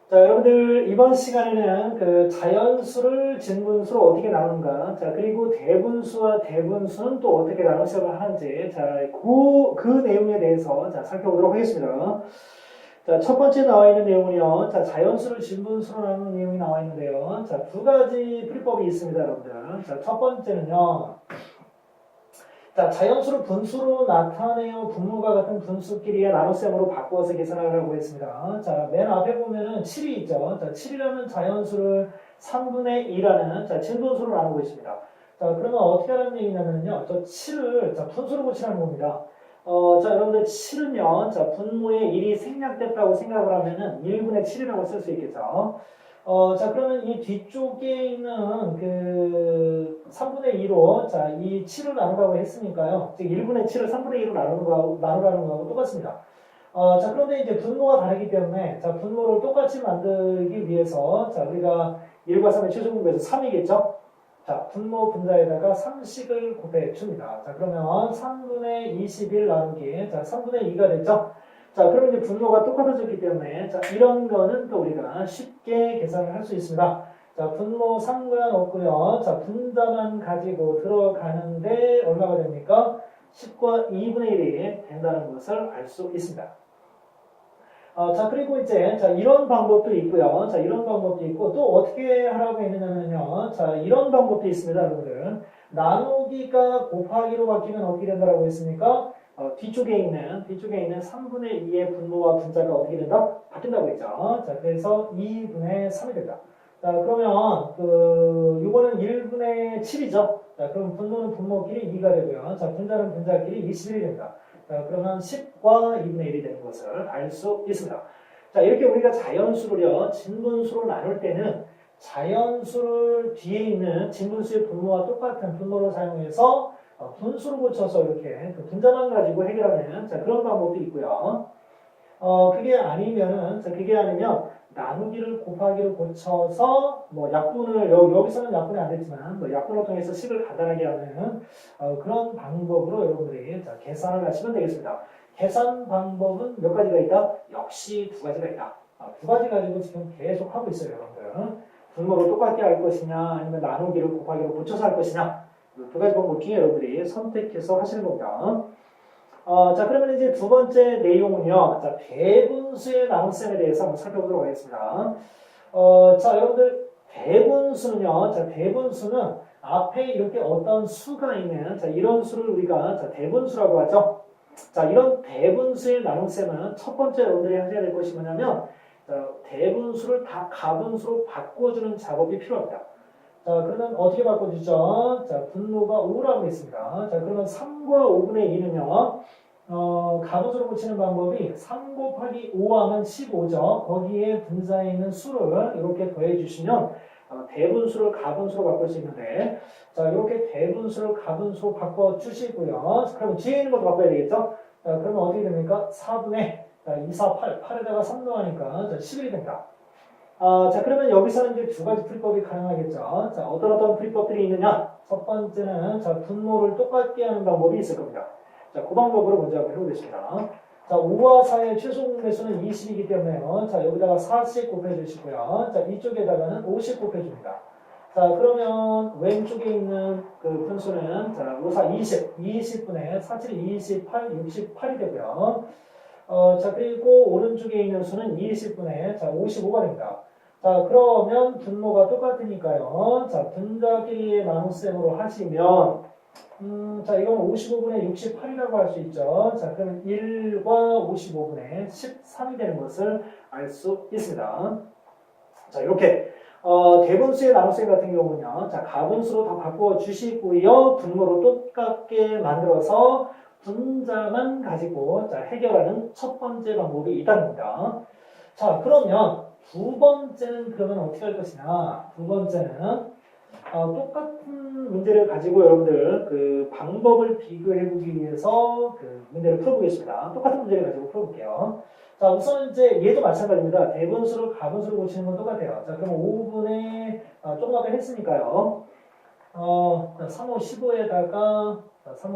자, 여러분들 이번 시간에는 그 자연수를 진분수로 어떻게 나누는가, 자, 그리고 대분수와 대분수는 또 어떻게 나눠 시작을 하는지, 자, 그 내용에 대해서 자, 살펴보도록 하겠습니다. 자, 첫 번째 나와 있는 내용은요, 자, 자연수를 진분수로 나누는 내용이 나와 있는데요. 자, 두 가지 풀이법이 있습니다, 여러분들. 자, 첫 번째는요, 자, 자연수를 분수로 나타내어 분모가 같은 분수끼리의 나눗셈으로 바꾸어서 계산하라고 했습니다. 자, 맨 앞에 보면은 7이 있죠. 자, 7이라는 자연수를 3분의 2라는 자, 진분수로 나누고 있습니다. 자, 그러면 어떻게 하라는 얘기냐면요. 저 7을 자, 분수로 고치라는 겁니다. 자, 여러분들 7은요. 자, 분모의 1이 생략됐다고 생각을 하면은 1분의 7이라고 쓸 수 있겠죠. 자, 그러면 이 뒤쪽에 있는 그 3분의 2로, 자, 이 7을 나누라고 했으니까요. 즉, 1분의 7을 3분의 2로 나누라는 거하고 똑같습니다. 자, 그런데 이제 분모가 다르기 때문에, 자, 분모를 똑같이 만들기 위해서, 자, 우리가 1과 3의 최소분배에서 3이겠죠? 자, 분모 분자에다가 3씩을 곱해 줍니다. 자, 그러면 3분의 21 나누기, 자, 3분의 2가 됐죠? 자, 그러면 이제 분모가 똑같아졌기 때문에, 자, 이런 거는 또 우리가 쉽게 계산을 할 수 있습니다. 자, 분모 상관없고요. 자, 분자만 가지고 들어가는데 얼마가 됩니까? 10과 2분의 1이 된다는 것을 알 수 있습니다. 자, 그리고 이제, 자, 이런 방법도 있고요. 자, 이런 방법도 있고, 또 어떻게 하라고 했느냐면요. 자, 이런 방법도 있습니다, 여러분들. 나누기가 곱하기로 바뀌면 어떻게 된다고 했습니까? 뒤쪽에 있는 3분의 2의 분모와 분자가 어떻게 된다? 바뀐다고 했죠. 자, 그래서 2분의 3이 된다. 자, 그러면, 요거는 1분의 7이죠. 자, 그럼 분모는 분모끼리 2가 되고요. 자, 분자는 분자끼리 21이 됩니다. 자, 그러면 10과 2분의 1이 되는 것을 알 수 있습니다. 자, 이렇게 우리가 자연수를요, 진분수로 나눌 때는 자연수를 뒤에 있는 진분수의 분모와 똑같은 분모를 사용해서 분수로 고쳐서 이렇게 그 분자만 가지고 해결하는 자, 그런 방법도 있고요. 그게 아니면 나누기를 곱하기를 고쳐서 뭐 약분을 여기서는 약분이 안 됐지만 뭐 약분을 통해서 식을 간단하게 하는 그런 방법으로 여러분들이 자, 계산을 하시면 되겠습니다. 계산 방법은 몇 가지가 있다? 역시 두 가지가 있다. 두 가지 가지고 지금 계속 하고 있어요, 여러분들. 분모를 똑같게 할 것이냐, 아니면 나누기를 곱하기로 고쳐서 할 것이냐, 두 가지 방법 중에 여러분들이 선택해서 하시는 겁니다. 자, 그러면 이제 두 번째 내용은요. 자, 대분수의 나눗셈에 대해서 한번 살펴보도록 하겠습니다. 자, 여러분들, 대분수는요. 자, 대분수는 앞에 이렇게 어떤 수가 있는, 자, 이런 수를 우리가, 자, 대분수라고 하죠. 자, 이런 대분수의 나눗셈은 첫 번째 여러분들이 하셔야 될 것이 뭐냐면, 자, 대분수를 다 가분수로 바꿔주는 작업이 필요합니다. 자, 그러면 어떻게 바꿔주죠? 자, 분모가 5라고 했습니다. 자, 그러면 3과 5분의 2는요, 가분수로 고치는 방법이 3 곱하기 5하면 15죠. 거기에 분자에 있는 수를 이렇게 더해주시면 대분수를 가분수로 바꿀 수 있는데, 자, 이렇게 대분수를 가분수로 바꿔주시고요. 그럼 뒤에 있는 것도 바꿔야 되겠죠? 자, 그러면 어떻게 됩니까? 4분의 2, 4, 8. 8에다가 3 더하니까 11이 됩니다. 자, 그러면 여기서는 이제 두 가지 풀이법이 가능하겠죠. 자, 어떤 풀이법들이 있느냐? 첫 번째는, 자, 분모를 똑같게 하는 방법이 있을 겁니다. 자, 그 방법으로 먼저 한번 해보겠습니다. 자, 5와 4의 최소 공배수는 20이기 때문에요. 자, 여기다가 4씩 곱해주시고요. 자, 이쪽에다가는 5씩 곱해줍니다. 자, 그러면 왼쪽에 있는 그 분수는, 자, 5, 4, 20. 20분의 4, 7, 28, 68이 되고요. 자, 그리고 오른쪽에 있는 수는 20분의, 자, 55가 됩니다. 자, 그러면 분모가 똑같으니까요. 자, 분자끼리의 나눗셈으로 하시면, 자, 이건 55분의 68이라고 할 수 있죠. 자, 그러면 1과 55분의 13이 되는 것을 알 수 있습니다. 자, 이렇게, 대분수의 나눗셈 같은 경우는요. 자, 가분수로 다 바꿔주시고요. 분모로 똑같게 만들어서 분자만 가지고 자, 해결하는 첫 번째 방법이 있다는 겁니다. 자, 그러면 두 번째는 그러면 어떻게 할 것이냐? 두 번째는 똑같은 문제를 가지고 여러분들 그 방법을 비교해 보기 위해서 그 문제를 풀어보겠습니다. 똑같은 문제를 가지고 풀어볼게요. 자, 우선 이제 얘도 마찬가지입니다. 대분수를 가분수로 고치는 건 똑같아요. 자, 그럼 5분의 조금 아까 했으니까요. 3, 5,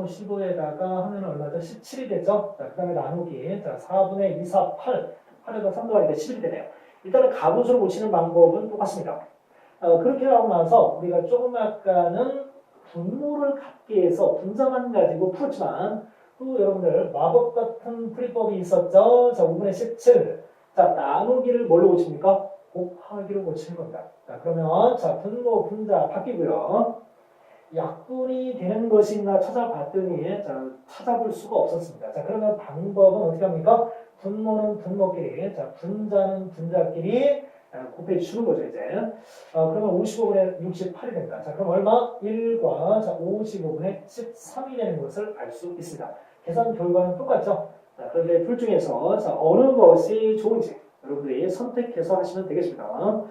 15에다가 하면 얼마죠? 17이 되죠? 자, 그 다음에 나누기. 자, 4분의 2, 4, 8. 8에다 3 더하니까 11이 되네요. 일단은 가분수를 고치는 방법은 똑같습니다. 그렇게 하고 나서 우리가 조금 아까는 분모를 갖기 위해서 분자만 가지고 풀었지만 또 여러분들 마법 같은 풀이법이 있었죠. 자, 5분의 17. 자, 나누기를 뭘로 고칩니까? 곱하기로 고치는 겁니다. 자, 그러면 자, 분모, 분자 바뀌고요. 약분이 되는 것이 있나 찾아봤더니 자, 찾아볼 수가 없었습니다. 자, 그러면 방법은 어떻게 합니까? 분모는 분모끼리, 자, 분자는 분자끼리 곱해 주는 거죠, 이제. 그러면 55분의 68이 됩니다. 자, 그럼 얼마? 1과 자, 55분의 13이 되는 것을 알 수 있습니다. 계산 결과는 똑같죠? 자, 그런데 둘 중에서 자, 어느 것이 좋은지 여러분들이 선택해서 하시면 되겠습니다.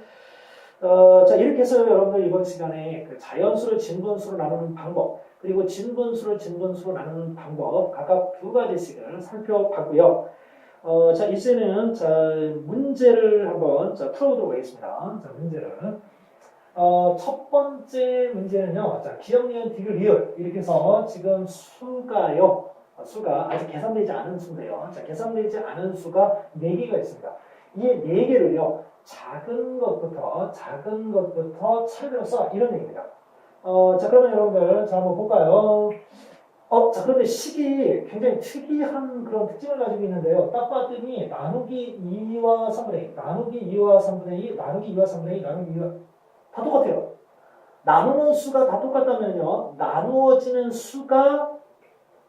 자, 이렇게 해서 여러분들 이번 시간에 그 자연수를 진분수로 나누는 방법, 그리고 진분수를 진분수로 나누는 방법, 각각 두 가지씩을 살펴봤고요. 자, 이제는 자, 문제를 한번 자, 풀어보도록 하겠습니다. 자, 문제를. 첫 번째 문제는요, 자, 기억, 니은, 디귿, 리을. 이렇게 해서 지금 수가요, 수가 아직 계산되지 않은 수인데요. 자, 계산되지 않은 수가 4개가 있습니다. 이 4개를요, 작은 것부터 차례대로 써. 이런 얘기입니다. 자, 그러면 여러분들, 자, 한번 볼까요? 자, 그런데 식이 굉장히 특이한 그런 특징을 가지고 있는데요. 딱 봤더니 나누기 2와 3분의 2, 나누기 2와 3분의 2, 나누기 2와 3분의 2, 나누기 2와 다 똑같아요. 나누는 수가 다 똑같다면요. 나누어지는 수가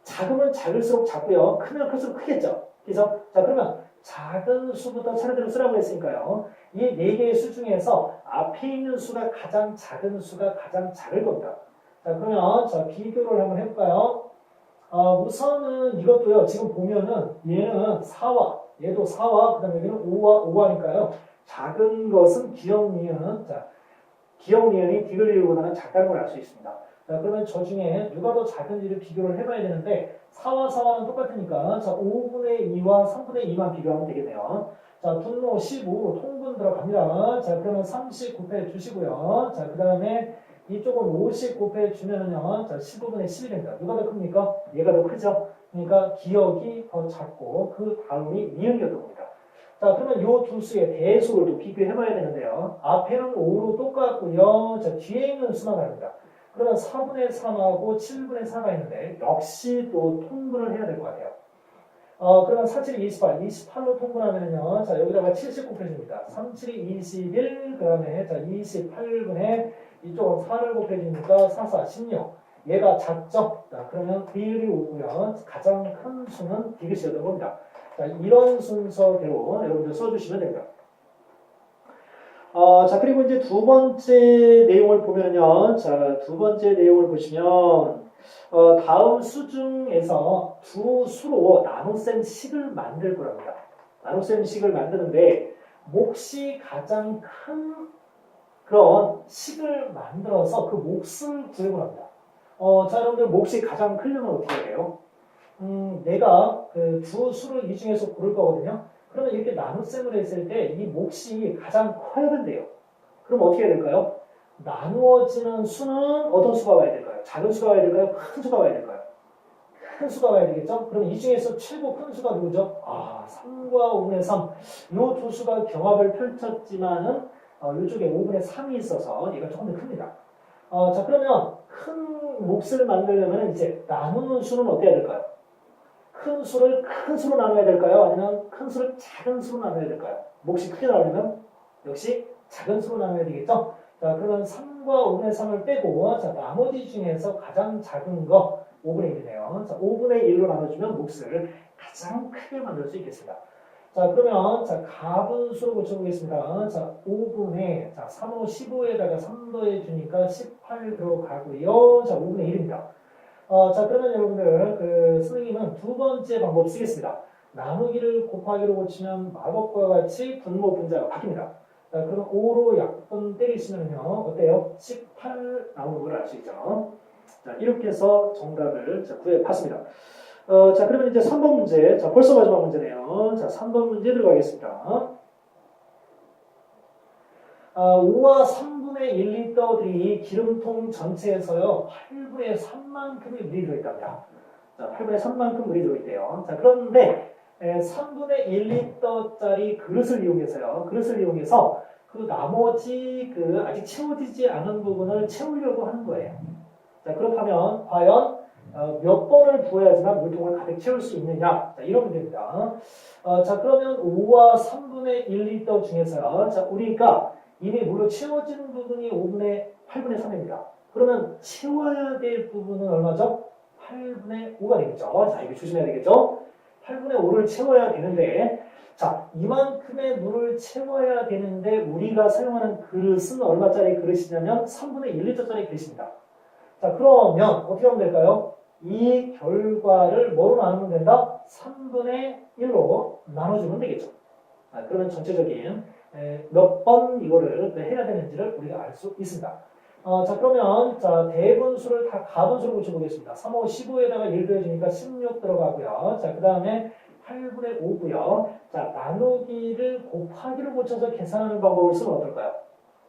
작으면 작을수록 작고요. 크면 클수록 크겠죠. 그래서 자, 그러면 작은 수부터 차례대로 쓰라고 했으니까요. 이 4개의 수 중에서 앞에 있는 수가 가장 작은 수가 가장 작을 겁니다. 자, 그러면 자, 비교를 한번 해볼까요? 우선은 이것도요. 지금 보면은 얘는 4와 얘도 4와 그 다음에 여기는 5와니까요. 작은 것은 기억, 니은. 자, 기억, 니은이 디귿, 리을보다는 작다는 걸 알 수 있습니다. 자, 그러면 저 중에 누가 더 작은지를 비교를 해봐야 되는데 4와 4와는 똑같으니까 자, 5분의 2와 3분의 2만 비교하면 되겠네요. 자, 분모 15로 통분 들어갑니다. 자, 그러면 30 곱해 주시고요. 자, 그 다음에 이쪽은 50 곱해 주면은요. 자, 15분의 10이 됩니다. 누가 더 큽니까? 얘가 더 크죠? 그러니까 기억이 더 작고 그 다음이 니은이었던 겁니다. 자, 그러면 요 두 수의 대수를 또 비교해봐야 되는데요. 앞에는 5로 똑같고요. 자, 뒤에 있는 수만 다릅니다. 그러면 4분의 3하고 7분의 4가 있는데 역시 또 통분을 해야 될 것 같아요. 그러면 4, 7이 28, 28로 통분하면요. 자, 여기다가 70 곱해줍니다. 3, 7이 21, 그 다음에 자, 28분의 이쪽은 4를 곱해주니까 4, 4, 16. 얘가 작죠? 자, 그러면 비율이 오고요. 가장 큰 수는 디귿이었던 겁니다. 자, 이런 순서대로 여러분들 써주시면 됩니다. 자, 그리고 이제 두 번째 내용을 보면요. 자, 두 번째 내용을 보시면, 다음 수 중에서 두 수로 나눗셈 식을 만들 거랍니다. 나눗셈 식을 만드는데, 몫이 가장 큰 그런 식을 만들어서 그 몫을 구해보랍니다. 자, 여러분들 몫이 가장 크려면 어떻게 해요? 내가 그 두 수를 이 중에서 고를 거거든요. 그러면 이렇게 나눗셈을 했을 때 이 몫이 가장 커야 된대요. 그럼 어떻게 해야 될까요? 나누어지는 수는 어떤 수가 와야 될까요? 작은 수가 와야 될까요? 큰 수가 와야 될까요? 큰 수가 와야 되겠죠? 그럼 이 중에서 최고 큰 수가 누구죠? 3과 5분의 3. 이 두 수가 경합을 펼쳤지만은 이쪽에 5분의 3이 있어서 얘가 조금 더 큽니다. 자, 그러면 큰 몫을 만들려면 이제 나누는 수는 어때야 될까요? 큰 수를 큰 수로 나눠야 될까요? 아니면 큰 수를 작은 수로 나눠야 될까요? 몫이 크게 나오려면 역시 작은 수로 나눠야 되겠죠? 자, 그러면 3과 5분의 3을 빼고 자, 나머지 중에서 가장 작은 거 5분의 1이네요. 자, 5분의 1로 나눠주면 몫을 가장 크게 만들 수 있겠습니다. 자, 그러면 자, 가분수로 고쳐보겠습니다. 자, 5분의 자, 3호 15에다가 3 더해주니까 18 들어가고요. 자, 5분의 1입니다. 자, 그러면 여러분들, 선생님은 두 번째 방법 쓰겠습니다. 나누기를 곱하기로 고치면 마법과 같이 분모 분자가 바뀝니다. 자, 그럼 5로 약분 때리시면요. 어때요? 18 나오는 걸 알 수 있죠. 자, 이렇게 해서 정답을 구해봤습니다. 자, 그러면 이제 3번 문제. 자, 벌써 마지막 문제네요. 자, 3번 문제 들어가겠습니다. 5와 3분의 1리터들이 기름통 전체에서요 8분의 3만큼의 물이 들어있답니다. 자, 8분의 3만큼 물이 들어있대요. 자, 그런데 3분의 1리터짜리 그릇을 이용해서요. 그릇을 이용해서 그 나머지 그 아직 채워지지 않은 부분을 채우려고 하는 거예요. 자, 그렇다면 과연 몇 번을 부어야지만 물통을 가득 채울 수 있느냐? 자, 이런 문제입니다. 자, 그러면 5와 3분의 1리터 중에서요. 자, 우리가 이미 물로 채워진 부분이 8분의 3입니다. 그러면 채워야 될 부분은 얼마죠? 8분의 5가 되겠죠. 자, 이거 조심해야 되겠죠? 8분의 5를 채워야 되는데, 자, 이만큼의 물을 채워야 되는데, 우리가 사용하는 그릇은 얼마짜리 그릇이냐면 3분의 1리터짜리 그릇입니다. 자, 그러면 어떻게 하면 될까요? 이 결과를 뭐로 나누면 된다? 3분의 1로 나눠주면 되겠죠. 그러면 전체적인 몇 번 이거를 해야 되는지를 우리가 알 수 있습니다. 자, 그러면 자 대분수를 다 가분수로 붙여보겠습니다. 3, 5, 15에다가 1 더해주니까 16 들어가고요. 자, 그 다음에 8분의 5고요. 자, 나누기를 곱하기로 붙여서 계산하는 방법을 쓰면 어떨까요?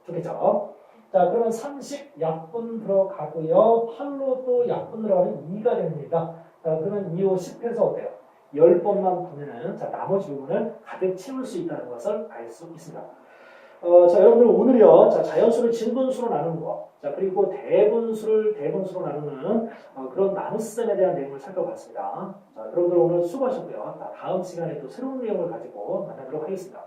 좋겠죠? 자, 그러면 30 약분 들어가고요. 8로 또 약분 들어가면 2가 됩니다. 자, 그러면 2, 5, 10해서 어때요? 10번만 보면은 자, 나머지 부분을 가득 채울 수 있다는 것을 알 수 있습니다. 자, 여러분들 오늘이요. 자, 자연수를 진분수로 나누는 거. 자, 그리고 대분수를 대분수로 나누는 그런 나눗셈에 대한 내용을 살펴봤습니다. 자, 여러분들 오늘 수고하셨고요. 다음 시간에 또 새로운 내용을 가지고 만나도록 하겠습니다.